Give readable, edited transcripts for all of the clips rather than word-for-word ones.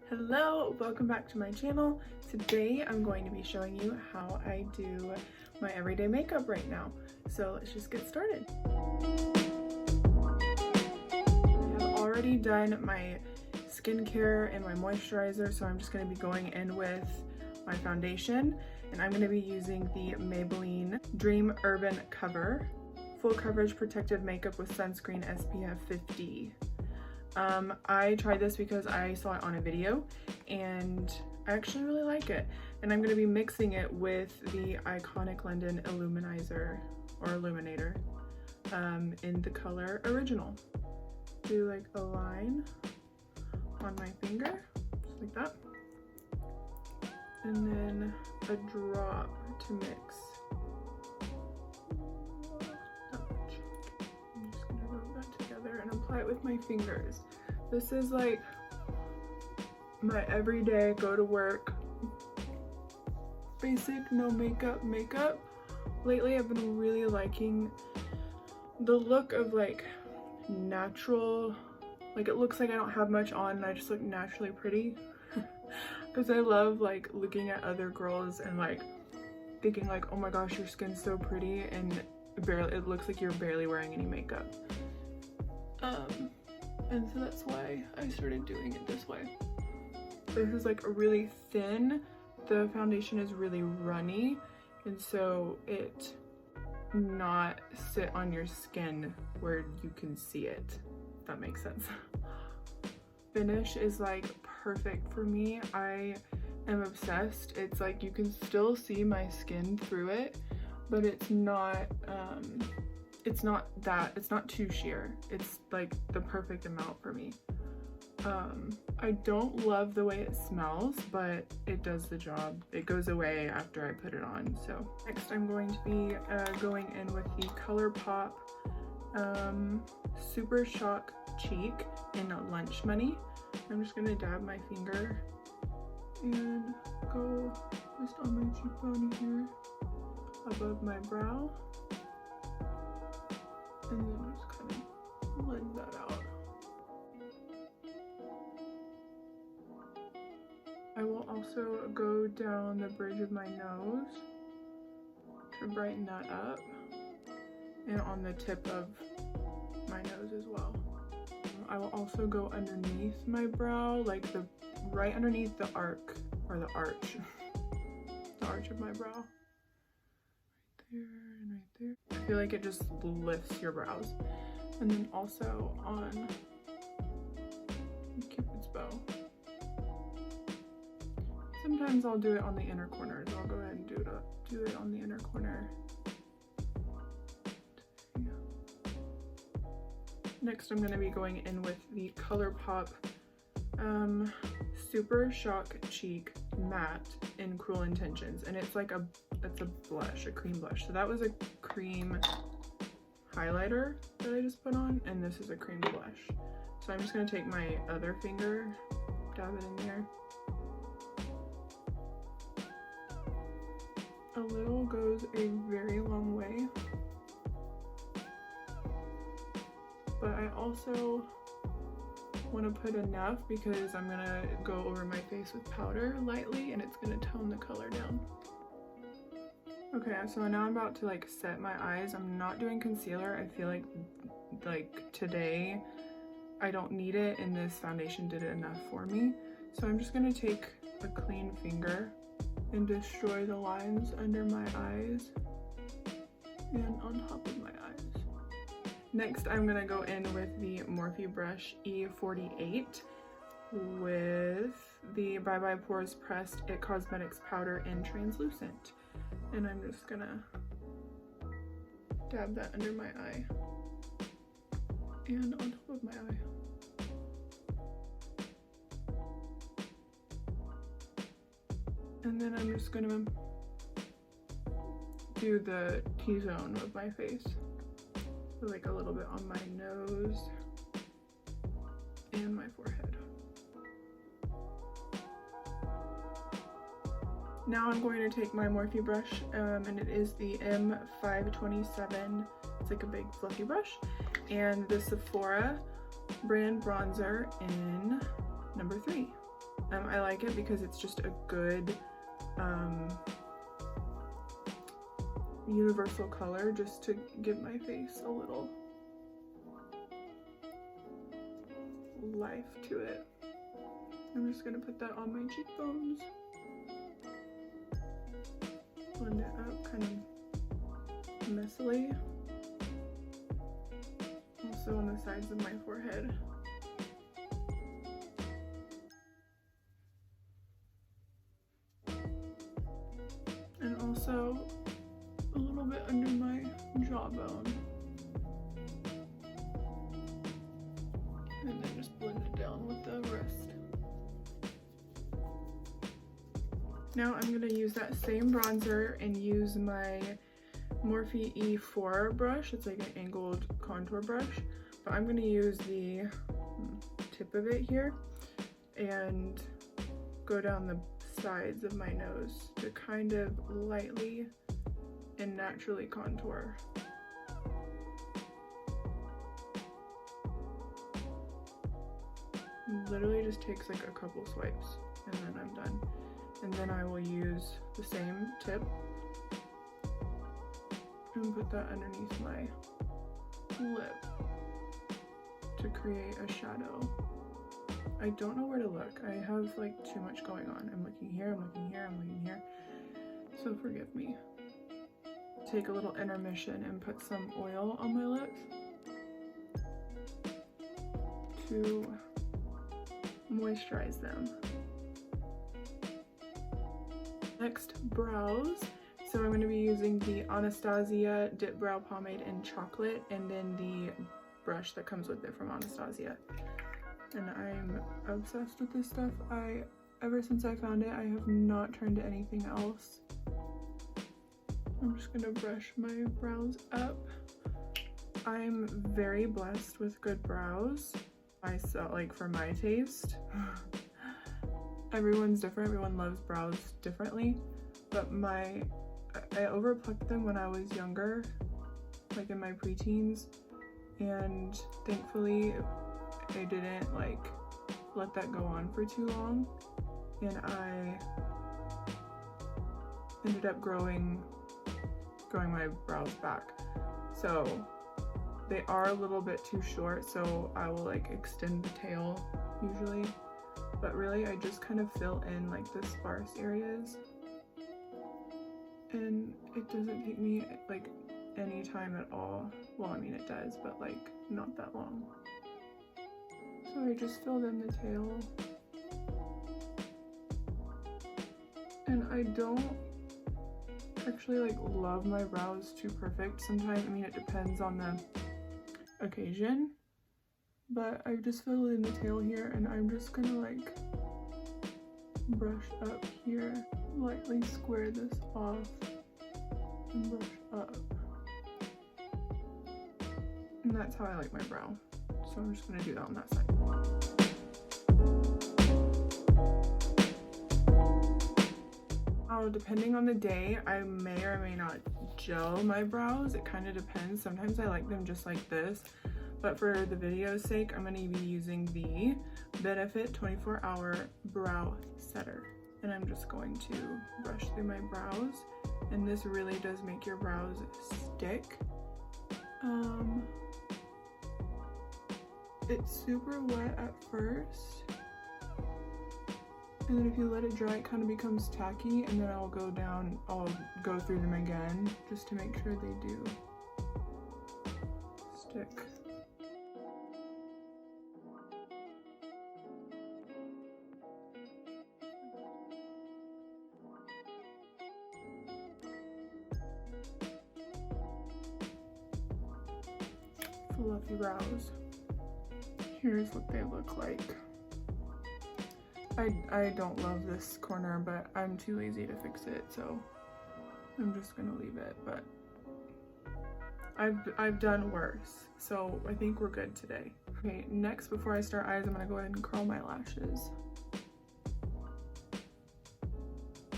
Hello, welcome back to my channel. Today I'm going to be showing you how I do my everyday makeup right now. So let's just get started. I have already done my skincare and my moisturizer, so I'm just going to be going in with my foundation, and I'm going to be using the Maybelline Dream Urban Cover Full Coverage Protective Makeup with Sunscreen SPF 50. I tried this because I saw it on a video and I actually really like it, and I'm going to be mixing it with the Iconic London Illuminizer or Illuminator in the color Original. Do like a line on my finger, just like that, and then a drop to mix. And apply it with my fingers. This is like my everyday go to work basic no makeup. Lately I've been really liking the look of like natural, like it looks like I don't have much on and I just look naturally pretty because I love like looking at other girls and like thinking like, oh my gosh, your skin's so pretty, and it looks like you're barely wearing any makeup. And so that's why I started doing it this way. This is like a really thin, the foundation is really runny, and so it not sit on your skin where you can see it, if that makes sense. Finish is like perfect for me. I am obsessed. It's like you can still see my skin through it, but it's not too sheer. It's like the perfect amount for me. I don't love the way it smells, but it does the job. It goes away after I put it on. So next I'm going to be going in with the ColourPop Super Shock Cheek in Lunch Money. I'm just gonna dab my finger and go just on my cheekbone here above my brow. And then just kind of blend that out. I will also go down the bridge of my nose to brighten that up, and on the tip of my nose as well. I will also go underneath my brow, like right underneath the arc, or the arch, the arch of my brow. Right there and right there. I feel like it just lifts your brows. And then also on Cupid's bow. Sometimes I'll do it on the inner corners. I'll go ahead and do it on the inner corner. Next I'm going to be going in with the ColourPop Super Shock Cheek Matte in Cruel Intentions, and it's like it's a blush, a cream blush. So that was a cream highlighter that I just put on, and this is a cream blush. So I'm just going to take my other finger, dab it in there. A little goes a very long way, but I also want to put enough because I'm going to go over my face with powder lightly, and it's going to tone the color down. Okay, so now I'm about to like set my eyes. I'm not doing concealer. I feel like today I don't need it, and this foundation did it enough for me. So I'm just going to take a clean finger and destroy the lines under my eyes and on top of my eyes. Next, I'm going to go in with the Morphe Brush E48 with the Bye Bye Pores Pressed It Cosmetics Powder in Translucent. And I'm just going to dab that under my eye and on top of my eye. And then I'm just going to do the T-zone of my face. So like a little bit on my nose and my forehead. Now I'm going to take my Morphe brush, and it is the M527. It's like a big fluffy brush. And the Sephora brand bronzer in number 3. I like it because it's just a good universal color just to give my face a little life to it. I'm just gonna put that on my cheekbones. Blend it up kind of messily. Also on the sides of my forehead. And also a little bit under my jawbone. And then just blend it down with the wrist. Now I'm going to use that same bronzer and use my Morphe E4 brush. It's like an angled contour brush. But I'm going to use the tip of it here and go down the sides of my nose to kind of lightly and naturally contour. It literally just takes like a couple swipes and then I'm done. And then I will use the same tip and put that underneath my lip to create a shadow. I don't know where to look. I have like too much going on. I'm looking here, I'm looking here, I'm looking here. So forgive me. Take a little intermission and put some oil on my lips to moisturize them. Next, brows. So I'm going to be using the Anastasia Dip Brow Pomade in Chocolate and then the brush that comes with it from Anastasia. And I'm obsessed with this stuff. Ever since I found it, I have not turned to anything else. I'm just gonna brush my brows up. I'm very blessed with good brows. Like for my taste. Everyone's different, everyone loves brows differently. But I overplucked them when I was younger, like in my preteens. And thankfully, I didn't like let that go on for too long. And I ended up growing my brows back. So they are a little bit too short, so I will like extend the tail usually. But really I just kind of fill in like the sparse areas. And it doesn't take me like any time at all. Well, I mean it does, but like not that long. So I just filled in the tail. And I don't actually like love my brows too perfect sometimes. I mean, it depends on the occasion. But I just filled in the tail here and I'm just gonna like brush up here, lightly square this off and brush up. And that's how I like my brow. So I'm just gonna do that on that side. Depending on the day, I may or may not gel my brows. It kind of depends. Sometimes I like them just like this. But for the video's sake, I'm going to be using the Benefit 24-Hour Brow Setter. And I'm just going to brush through my brows. And this really does make your brows stick. It's super wet at first. And then if you let it dry, it kind of becomes tacky. And then I'll go through them again just to make sure they do stick. Fluffy brows. Here's what they look like. I don't love this corner, but I'm too lazy to fix it, so I'm just gonna leave it. But I've done worse, so I think we're good today. Okay, next, before I start eyes, I'm gonna go ahead and curl my lashes.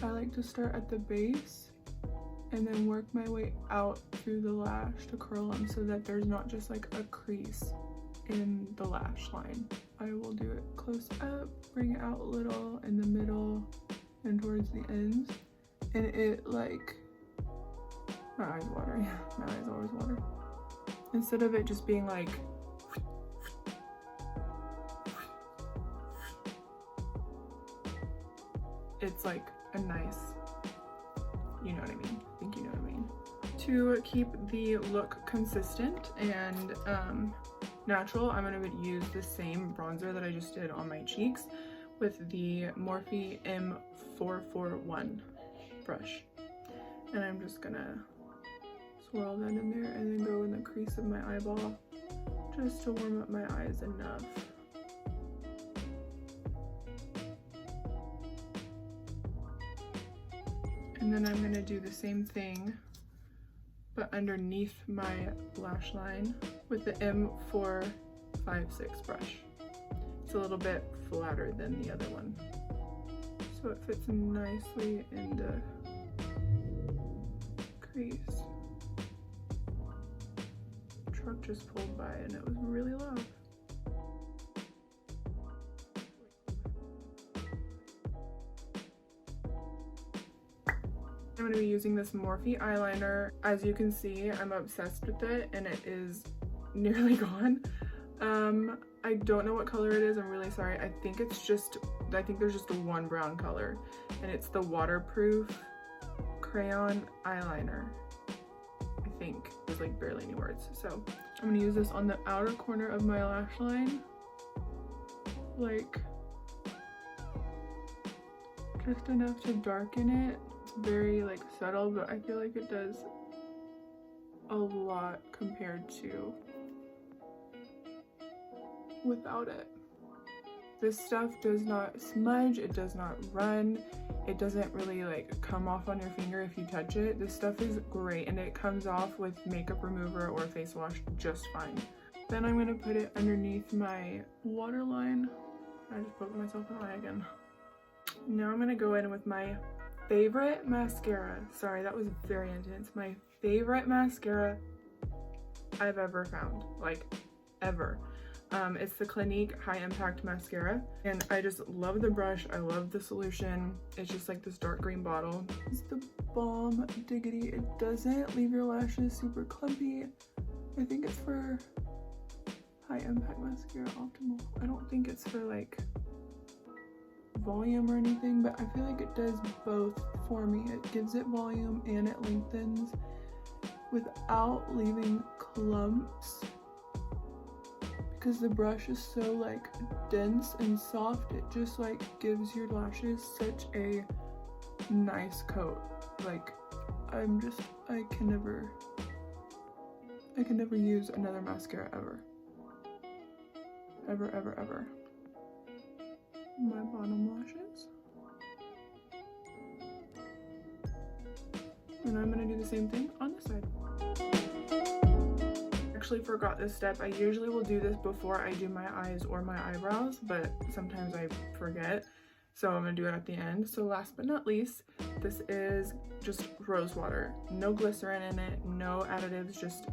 I like to start at the base and then work my way out through the lash to curl them so that there's not just like a crease in the lash line. I will do it close up, bring it out a little in the middle and towards the ends. And it like, my eyes watering, my eyes always water. Instead of it just being like, it's like a nice, you know what I mean? I think you know what I mean. To keep the look consistent and natural, I'm gonna use the same bronzer that I just did on my cheeks with the Morphe M441 brush. And I'm just gonna swirl that in there and then go in the crease of my eyeball just to warm up my eyes enough. And then I'm gonna do the same thing, but underneath my lash line with the M456 brush. It's a little bit flatter than the other one, so it fits nicely in the crease. The truck just pulled by and it was really loud. I'm going to be using this Morphe eyeliner. As you can see, I'm obsessed with it and it is nearly gone. I don't know what color it is. I'm really sorry. I think there's just one brown color, and it's the waterproof crayon eyeliner. I think there's like barely any words. So I'm going to use this on the outer corner of my lash line, like just enough to darken it. It's very like subtle, but I feel like it does a lot compared to without it. This stuff does not smudge, it does not run, it doesn't really like come off on your finger if you touch it. This stuff is great and it comes off with makeup remover or face wash just fine. Then I'm gonna put it underneath my waterline. I just poked myself in the eye again. Now I'm gonna go in with my favorite mascara. Sorry, that was very intense. My favorite mascara I've ever found, like ever. It's the Clinique High Impact Mascara, and I just love the brush. I love the solution. It's just like this dark green bottle. It's the bomb diggity. It doesn't leave your lashes super clumpy. I think it's for High Impact Mascara Optimal. I don't think it's for like volume or anything, but I feel like it does both for me. It gives it volume and it lengthens without leaving clumps. Because the brush is so like dense and soft, it just like gives your lashes such a nice coat. Like I can never use another mascara ever. Ever. My bottom lashes. And I'm gonna do the same thing on this side. Actually forgot this step. I usually will do this before I do my eyes or my eyebrows, but sometimes I forget, so I'm gonna do it at the end. So last but not least, this is just rose water. No glycerin in it, no additives, just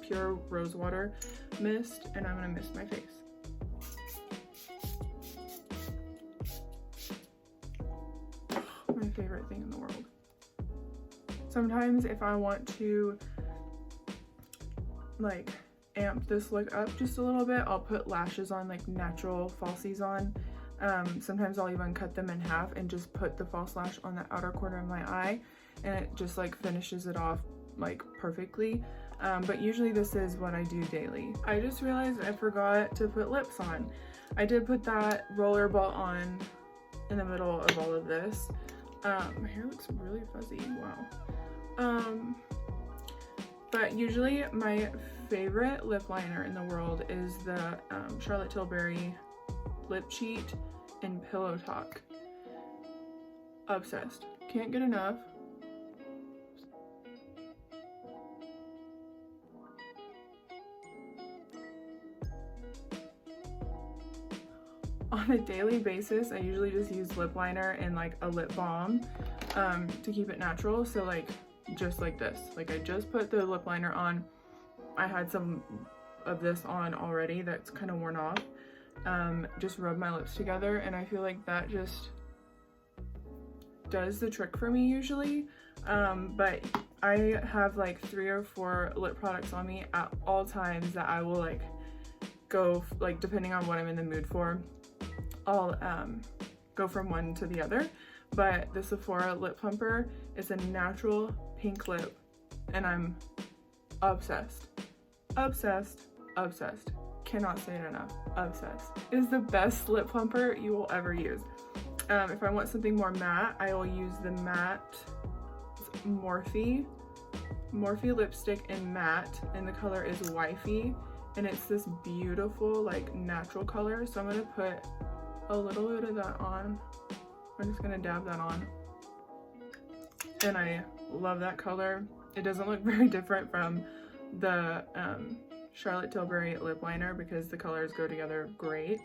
pure rose water mist, and I'm gonna mist my face. My favorite thing in the world. Sometimes if I want to like amp this look up just a little bit, I'll put lashes on, like natural falsies on. Sometimes I'll even cut them in half and just put the false lash on the outer corner of my eye, and it just like finishes it off like perfectly. But usually this is what I do daily. I just realized I forgot to put lips on. I did put that roller ball on in the middle of all of this. My hair looks really fuzzy, wow. But usually my favorite lip liner in the world is the Charlotte Tilbury Lip Cheat in Pillow Talk. Obsessed. Can't get enough. On a daily basis, I usually just use lip liner and like a lip balm to keep it natural. So like just like this, like I just put the lip liner on. I had some of this on already that's kind of worn off. Just rub my lips together, and I feel like that just does the trick for me usually. But I have like 3 or 4 lip products on me at all times that I will like go, like depending on what I'm in the mood for, I'll go from one to the other. But the Sephora lip plumper is a natural pink lip, and I'm obsessed, obsessed, obsessed. Cannot say it enough. Obsessed. It is the best lip plumper you will ever use. If I want something more matte, I will use the matte Morphe lipstick in matte, and the color is Wifey, and it's this beautiful like natural color. So I'm gonna put a little bit of that on. I'm just gonna dab that on, and I love that color. It doesn't look very different from the Charlotte Tilbury lip liner because the colors go together great.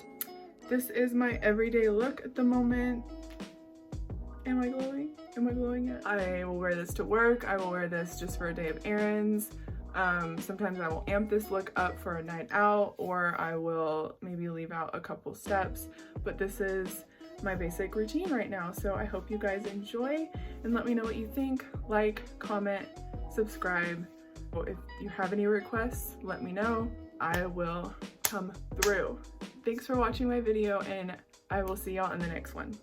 This is my everyday look at the moment. Am I glowing? Am I glowing yet? I will wear this to work. I will wear this just for a day of errands. Sometimes I will amp this look up for a night out, or I will maybe leave out a couple steps, but this is my basic routine right now. So I hope you guys enjoy, and let me know what you think. Like, comment, subscribe. If you have any requests, let me know. I will come through. Thanks for watching my video, and I will see y'all in the next one.